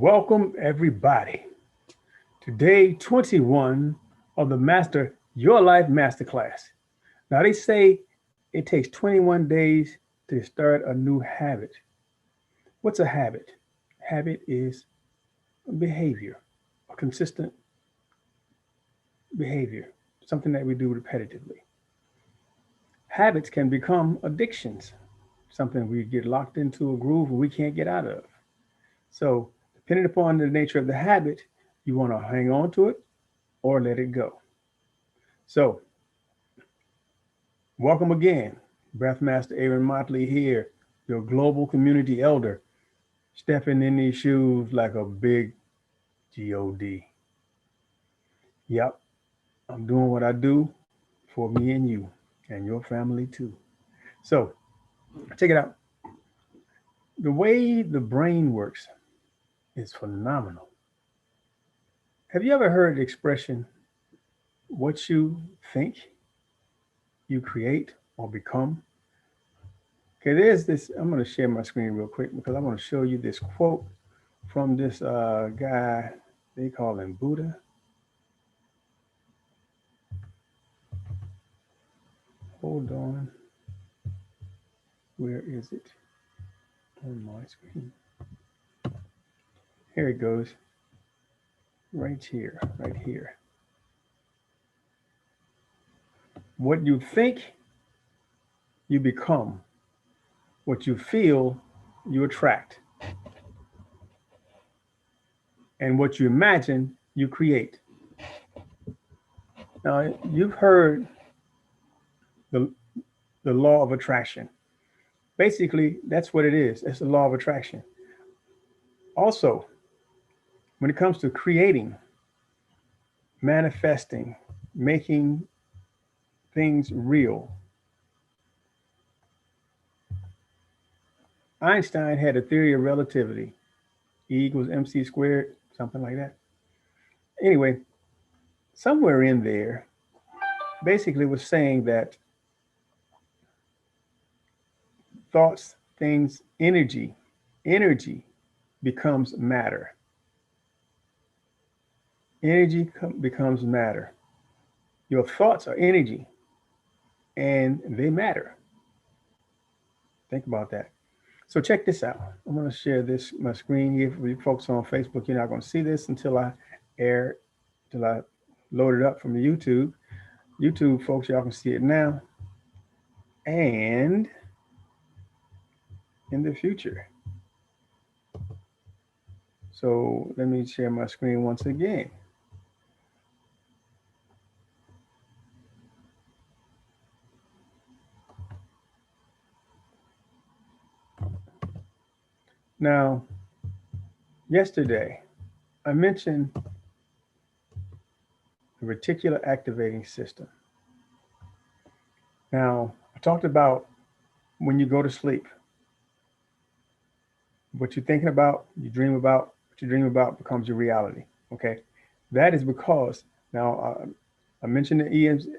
Welcome everybody to day 21 of the Master Your Life Masterclass. Now they say it takes 21 days to start a new habit. What's a habit? Habit is a behavior, a consistent behavior, something that we do repetitively. Habits can become addictions, something we get locked into a groove and we can't get out of. So, depending upon the nature of the habit, you want to hang on to it or let it go. So, welcome again. Breathmaster Aaron Motley here, your global community elder, stepping in these shoes like a big God. Yep, I'm doing what I do for me and you and your family too. So, check it out. The way the brain works is phenomenal. Have you ever heard the expression, what you think, you create or become? Okay, there's this. I'm going to share my screen real quick because I want to show you this quote from this guy. They call him Buddha. Hold on. Where is it? On my screen. Here it goes. Right here, right here. What you think, you become. What you feel, you attract. And what you imagine, you create. Now, you've heard the, the law of attraction. Basically, that's what it is. It's the law of attraction. Also, when it comes to creating, manifesting, making things real, Einstein had a theory of relativity. E equals mc squared, something like that. Anyway, somewhere in there, basically was saying that thoughts, things, energy becomes matter. Energy becomes matter. Your thoughts are energy and they matter. Think about that. So check this out. I'm going to share this my screen here for you folks on Facebook. You're not going to see this until I air, till I load it up from the YouTube. YouTube folks, y'all can see it now and in the future. So let me share my screen once again. Now, yesterday, I mentioned the reticular activating system. Now, I talked about when you go to sleep, what you're thinking about, you dream about, what you dream about becomes your reality. Okay. That is because now I mentioned the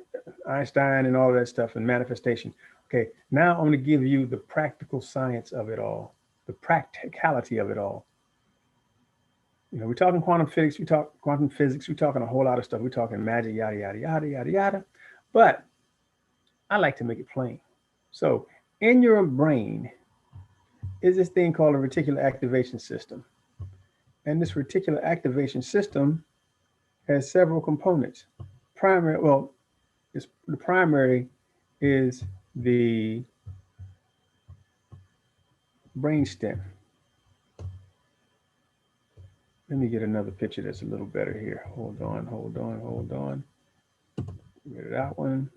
Einstein and all of that stuff and manifestation. Okay. Now I'm going to give you the practical science of it all, the practicality of it all. You know, we're talking quantum physics, we talk quantum physics, we're talking a whole lot of stuff. We're talking magic, yada, yada, yada, yada, yada. But I like to make it plain. So in your brain is this thing called a reticular activation system. And this reticular activation system has several components. The primary is the brainstem. Let me get another picture that's a little better here. Hold on, hold on, hold on. Get that one.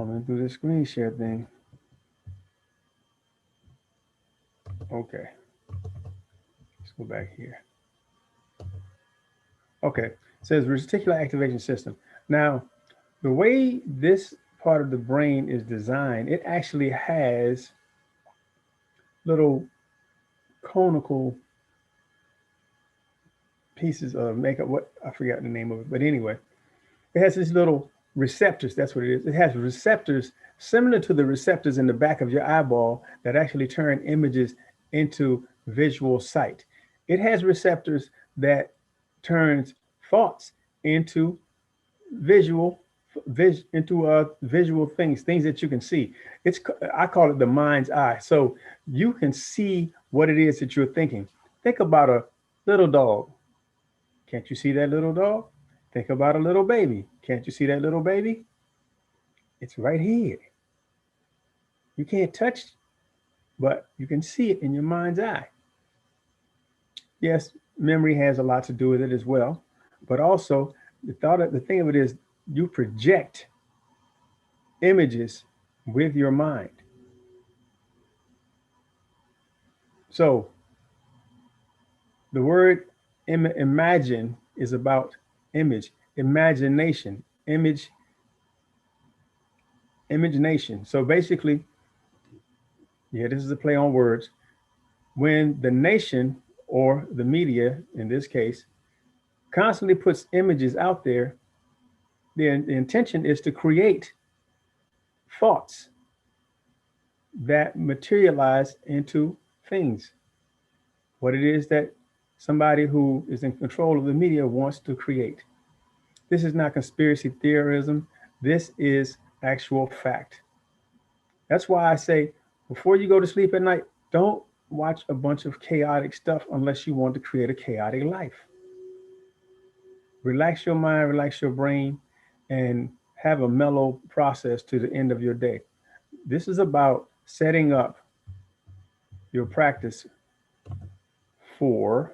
I'm going to do this screen share thing. Okay. Let's go back here. Okay. It says reticular activation system. Now, the way this part of the brain is designed, it actually has little conical pieces of makeup. What, I forgot the name of it, but anyway, it has these little receptors. That's what it is. It has receptors similar to the receptors in the back of your eyeball that actually turn images into visual sight. It has receptors that turns thoughts into visual visual things that you can see. It's, I call it the mind's eye. So you can see what it is that you're thinking. Think about a little dog. Can't you see that little dog? Think about a little baby. Can't you see that little baby? It's right here. You can't touch, but you can see it in your mind's eye. Yes, memory has a lot to do with it as well, but also the thing of it is you project images with your mind. So the word imagine is about image, imagination, imagination. So basically, yeah, this is a play on words. When the nation or the media, in this case, constantly puts images out there, the intention is to create thoughts that materialize into things. What it is that somebody who is in control of the media wants to create. This is not conspiracy theorism. This is actual fact. That's why I say before you go to sleep at night, don't watch a bunch of chaotic stuff unless you want to create a chaotic life. Relax your mind, relax your brain, and have a mellow process to the end of your day. This is about setting up your practice for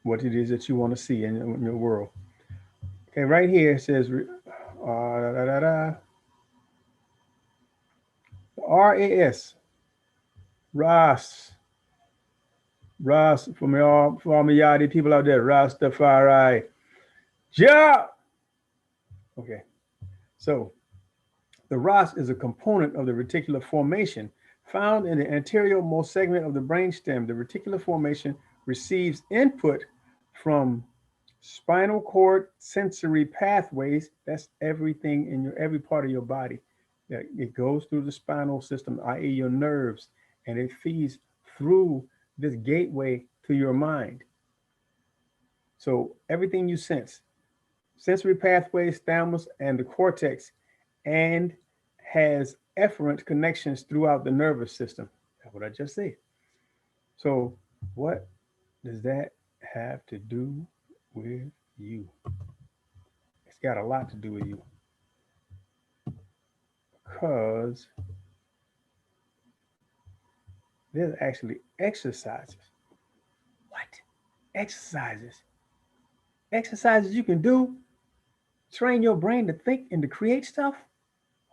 what it is that you want to see in your world. Okay, right here it says da, da, da, RAS, RAS, RAS, for all my yardie people out there, Rastafari. Yeah! Okay, so the RAS is a component of the reticular formation found in the anterior-most segment of the brainstem. The reticular formation receives input from spinal cord sensory pathways. That's everything in every part of your body. It goes through the spinal system, i.e., your nerves, and it feeds through this gateway to your mind. So everything you sense, sensory pathways, thalamus, and the cortex, and has efferent connections throughout the nervous system. That's what I just said. So, what does that have to do with you? It's got a lot to do with you because there's actually exercises. What? Exercises. Exercises you can do, train your brain to think and to create stuff.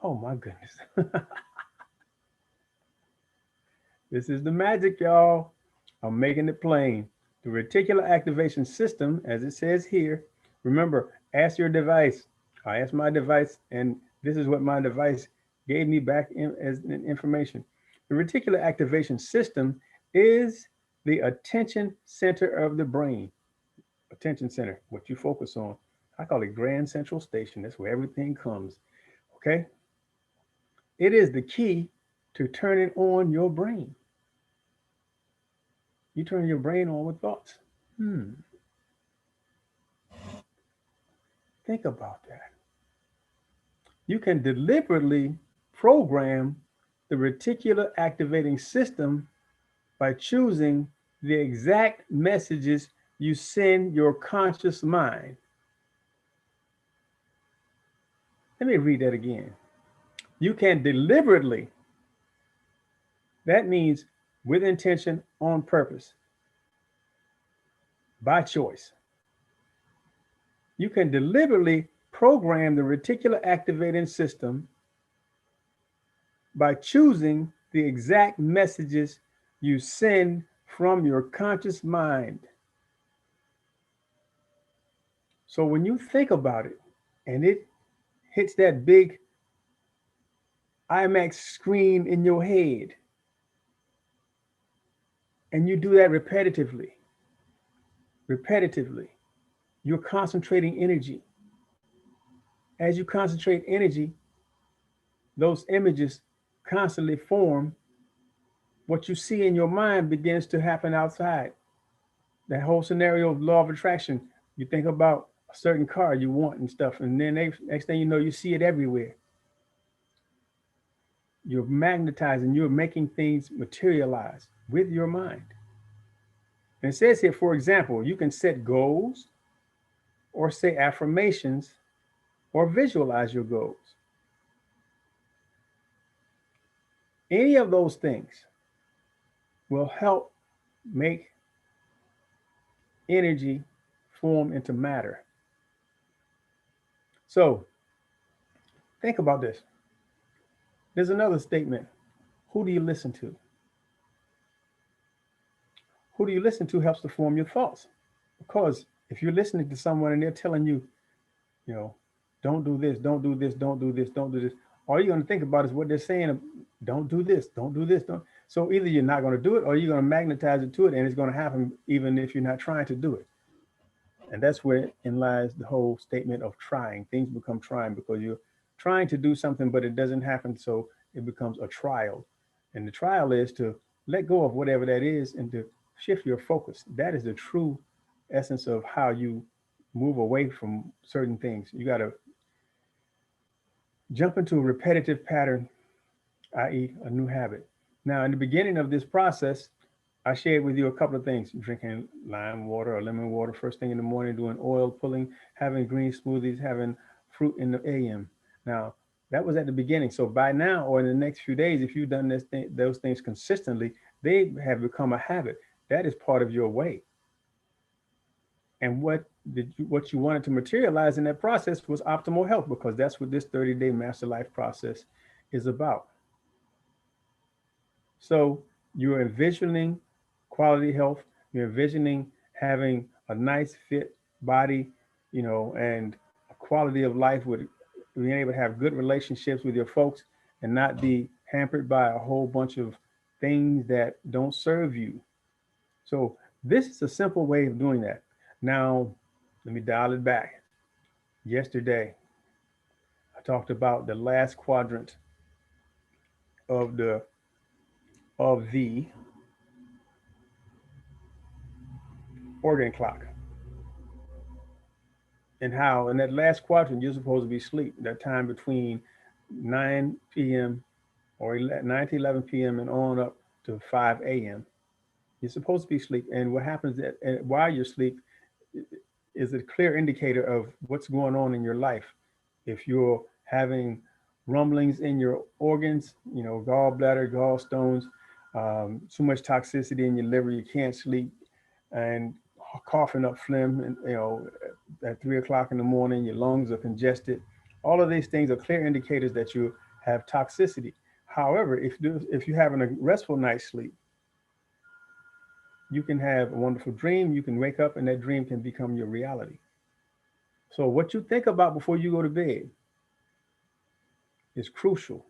Oh my goodness. This is the magic, y'all. I'm making it plain. The reticular activation system, as it says here, remember, ask your device. I asked my device, and this is what my device gave me back as information. The reticular activation system is the attention center of the brain. Attention center, what you focus on. I call it Grand Central Station. That's where everything comes. Okay? It is the key to turning on your brain. You turn your brain on with thoughts. Think about that. You can deliberately program the reticular activating system by choosing the exact messages you send your conscious mind. Let me read that again. You can deliberately, that means with intention, on purpose, by choice. You can deliberately program the reticular activating system by choosing the exact messages you send from your conscious mind. So when you think about it and it hits that big IMAX screen in your head, And you do that repetitively. You're concentrating energy. As you concentrate energy, those images constantly form. What you see in your mind begins to happen outside. That whole scenario of law of attraction, you think about a certain car you want and stuff, and then next thing you know, you see it everywhere. You're magnetizing, you're making things materialize with your mind. And it says here, for example, you can set goals or say affirmations or visualize your goals. Any of those things will help make energy form into matter. So think about this. There's another statement. Who do you listen to? Who do you listen to helps to form your thoughts. Because if you're listening to someone and they're telling you, you know, don't do this, don't do this, don't do this, don't do this, all you're going to think about is what they're saying. Don't do this, don't do this. Don't. So either you're not going to do it or you're going to magnetize it to it, and it's going to happen even if you're not trying to do it. And that's where in lies the whole statement of trying. Things become trying because you're trying to do something, but it doesn't happen. So it becomes a trial. And the trial is to let go of whatever that is and to shift your focus. That is the true essence of how you move away from certain things. You got to jump into a repetitive pattern, i.e., a new habit. Now, in the beginning of this process, I shared with you a couple of things: drinking lime water or lemon water first thing in the morning, doing oil pulling, having green smoothies, having fruit in the AM. Now, that was at the beginning. So by now, or in the next few days, if you've done those things consistently, they have become a habit. That is part of your way. And what you wanted to materialize in that process was optimal health, because that's what this 30-day master life process is about. So you're envisioning quality health, you're envisioning having a nice fit body, and a quality of life with being able to have good relationships with your folks and not be hampered by a whole bunch of things that don't serve you. So this is a simple way of doing that. Now, let me dial it back. Yesterday, I talked about the last quadrant of the organ clock, and how in that last quadrant you're supposed to be asleep. That time between 9 p.m. or 9 to 11 p.m. and on up to 5 a.m. You're supposed to be asleep. And what happens while you're asleep is a clear indicator of what's going on in your life. If you're having rumblings in your organs, gallbladder, gallstones, too much toxicity in your liver, you can't sleep, and coughing up phlegm, and at 3 o'clock in the morning, your lungs are congested. All of these things are clear indicators that you have toxicity. However, if you're having a restful night's sleep, you can have a wonderful dream. You can wake up and that dream can become your reality. So what you think about before you go to bed is crucial.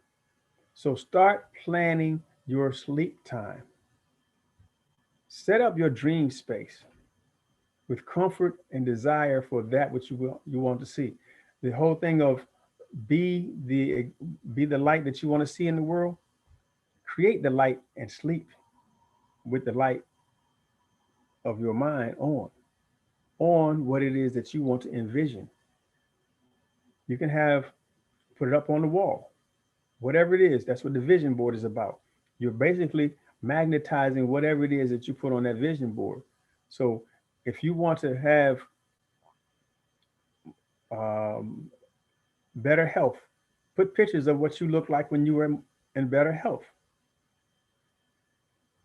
So start planning your sleep time. Set up your dream space with comfort and desire for that which you want to see. The whole thing of be the be the light that you want to see in the world. Create the light and sleep with the light of your mind on what it is that you want to envision. You can put it up on the wall, whatever it is. That's what the vision board is about. You're basically magnetizing whatever it is that you put on that vision board. So if you want to have um, better health, put pictures of what you look like when you were in better health.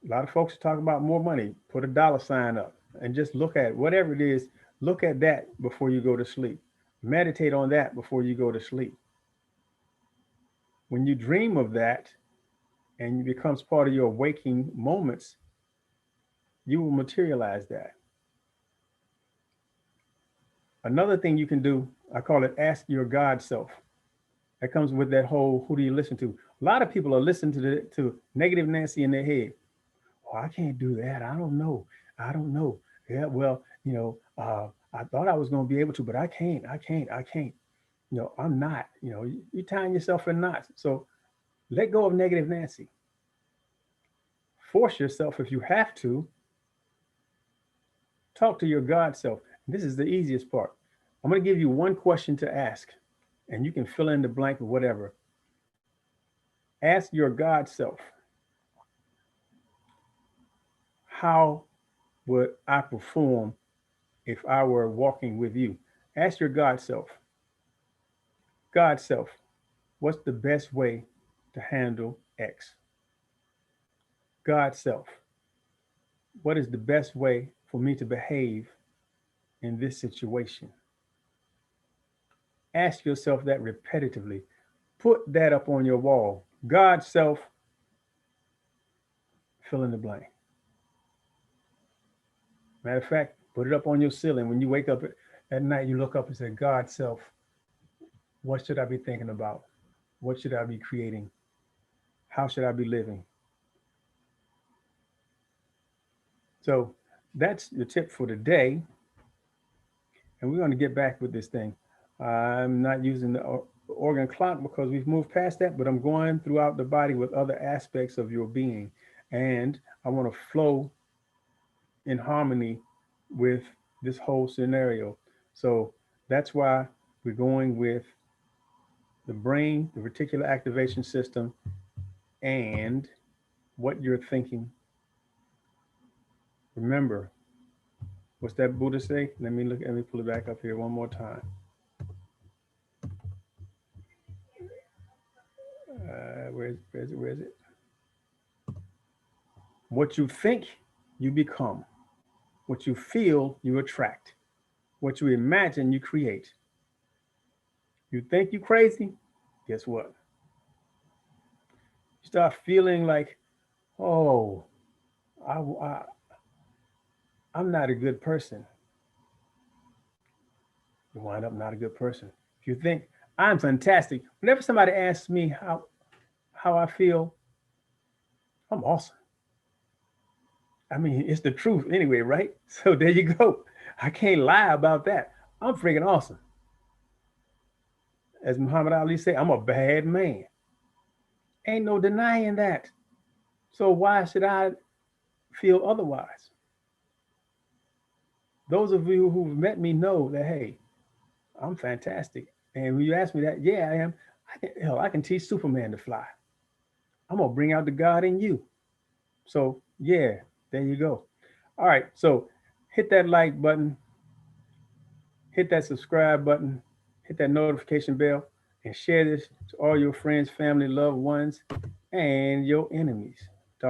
A lot of folks talk about more money. Put a dollar sign up and just look at whatever it is. Look at that before you go to sleep. Meditate on that before you go to sleep. When you dream of that and it becomes part of your waking moments, you will materialize that. Another thing you can do, I call it ask your God self. That comes with that whole who do you listen to? A lot of people are listening to negative Nancy in their head. Oh, I can't do that. I don't know. I don't know. Yeah, well, I thought I was going to be able to, but I can't. I can't. I can't. I'm not. You're tying yourself in knots. So let go of negative Nancy. Force yourself, if you have to, talk to your God self. This is the easiest part. I'm going to give you one question to ask, and you can fill in the blank with whatever. Ask your God self, how would I perform if I were walking with you? Ask your God self, what's the best way to handle X? God self, what is the best way for me to behave in this situation? Ask yourself that repetitively. Put that up on your wall. God self, fill in the blank. Matter of fact, put it up on your ceiling. When you wake up at night, you look up and say, God self, what should I be thinking about? What should I be creating? How should I be living? So that's the tip for today. And we're going to get back with this thing. I'm not using the organ clock because we've moved past that, but I'm going throughout the body with other aspects of your being. And I want to flow in harmony with this whole scenario. So that's why we're going with the brain, the reticular activation system, and what you're thinking. Remember, what's that Buddha say? Let me pull it back up here one more time. Where is it? What you think, you become. What you feel, you attract. What you imagine, you create. You think you crazy? Guess what? You start feeling like, oh, I, I, I'm not a good person. You wind up not a good person. If you think I'm fantastic, whenever somebody asks me how I feel, I'm awesome. I mean, it's the truth anyway, right? So there you go. I can't lie about that. I'm freaking awesome. As Muhammad Ali said, I'm a bad man. Ain't no denying that. So why should I feel otherwise? Those of you who've met me know that, hey, I'm fantastic. And when you ask me that, yeah, I am. I can teach Superman to fly. I'm gonna bring out the God in you. So yeah, there you go. All right, so hit that like button, hit that subscribe button, hit that notification bell, and share this to all your friends, family, loved ones, and your enemies.